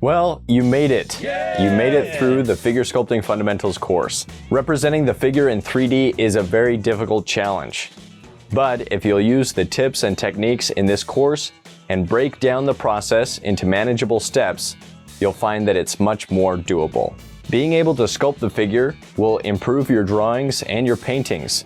Well, you made it. You made it through the Figure Sculpting Fundamentals course. Representing the figure in 3D is a very difficult challenge. But if you'll use the tips and techniques in this course and break down the process into manageable steps, you'll find that it's much more doable. Being able to sculpt the figure will improve your drawings and your paintings.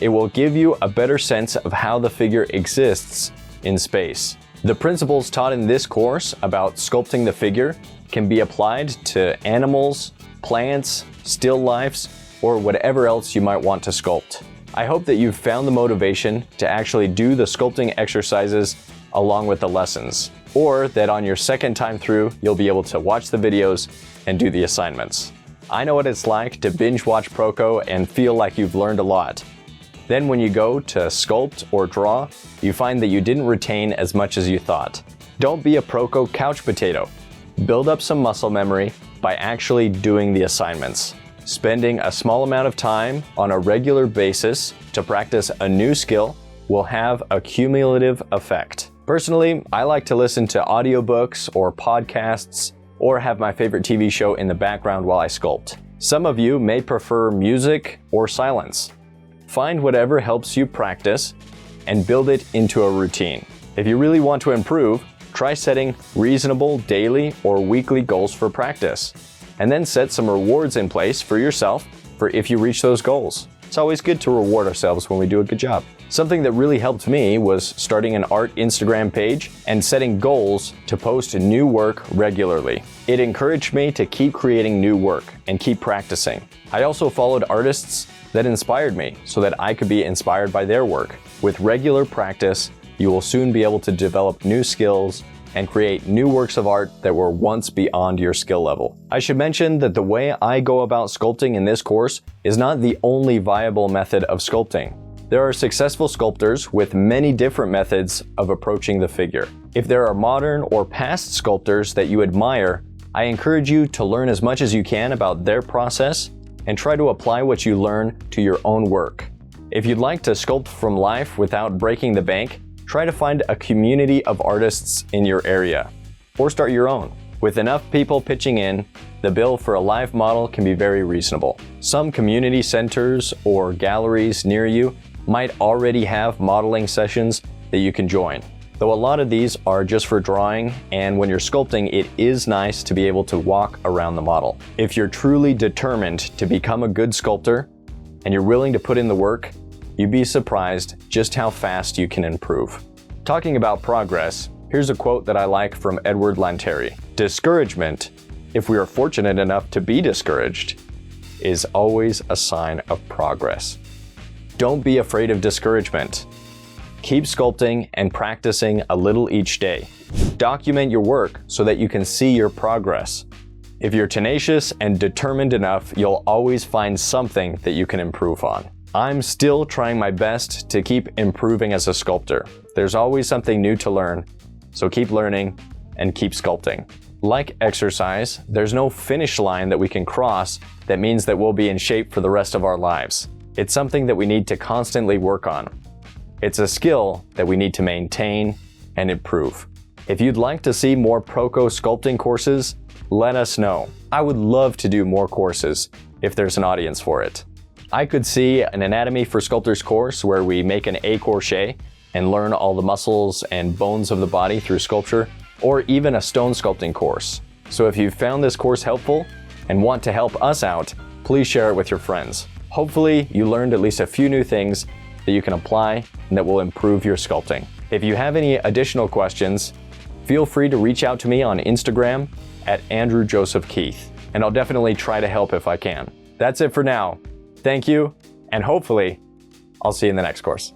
It will give you a better sense of how the figure exists in space. The principles taught in this course about sculpting the figure can be applied to animals, plants, still lifes, or whatever else you might want to sculpt. I hope that you've found the motivation to actually do the sculpting exercises along with the lessons, or that on your second time through, you'll be able to watch the videos and do the assignments. I know what it's like to binge watch Proko and feel like you've learned a lot. Then when you go to sculpt or draw, you find that you didn't retain as much as you thought. Don't be a Proko couch potato. Build up some muscle memory by actually doing the assignments. Spending a small amount of time on a regular basis to practice a new skill will have a cumulative effect. Personally, I like to listen to audiobooks or podcasts or have my favorite TV show in the background while I sculpt. Some of you may prefer music or silence. Find whatever helps you practice and build it into a routine. If you really want to improve, try setting reasonable daily or weekly goals for practice, and then set some rewards in place for yourself for if you reach those goals. It's always good to reward ourselves when we do a good job. Something that really helped me was starting an art Instagram page and setting goals to post new work regularly. It encouraged me to keep creating new work and keep practicing. I also followed artists that inspired me so that I could be inspired by their work. With regular practice, you will soon be able to develop new skills and create new works of art that were once beyond your skill level. I should mention that the way I go about sculpting in this course is not the only viable method of sculpting. There are successful sculptors with many different methods of approaching the figure. If there are modern or past sculptors that you admire, I encourage you to learn as much as you can about their process and try to apply what you learn to your own work. If you'd like to sculpt from life without breaking the bank, try to find a community of artists in your area, or start your own. With enough people pitching in, the bill for a live model can be very reasonable. Some community centers or galleries near you might already have modeling sessions that you can join, though a lot of these are just for drawing, and when you're sculpting, it is nice to be able to walk around the model. If you're truly determined to become a good sculptor and you're willing to put in the work, you'd be surprised just how fast you can improve. Talking about progress, here's a quote that I like from Edward Lanteri. Discouragement, if we are fortunate enough to be discouraged, is always a sign of progress. Don't be afraid of discouragement. Keep sculpting and practicing a little each day. Document your work so that you can see your progress. If you're tenacious and determined enough, you'll always find something that you can improve on. I'm still trying my best to keep improving as a sculptor. There's always something new to learn, so keep learning and keep sculpting. Like exercise, there's no finish line that we can cross that means that we'll be in shape for the rest of our lives. It's something that we need to constantly work on. It's a skill that we need to maintain and improve. If you'd like to see more Proko sculpting courses, let us know. I would love to do more courses if there's an audience for it. I could see an Anatomy for Sculptors course where we make an A-crochet and learn all the muscles and bones of the body through sculpture, or even a stone sculpting course. So if you found this course helpful and want to help us out, please share it with your friends. Hopefully, you learned at least a few new things that you can apply and that will improve your sculpting. If you have any additional questions, feel free to reach out to me on Instagram at Andrew Joseph Keith, and I'll definitely try to help if I can. That's it for now. Thank you, and hopefully, I'll see you in the next course.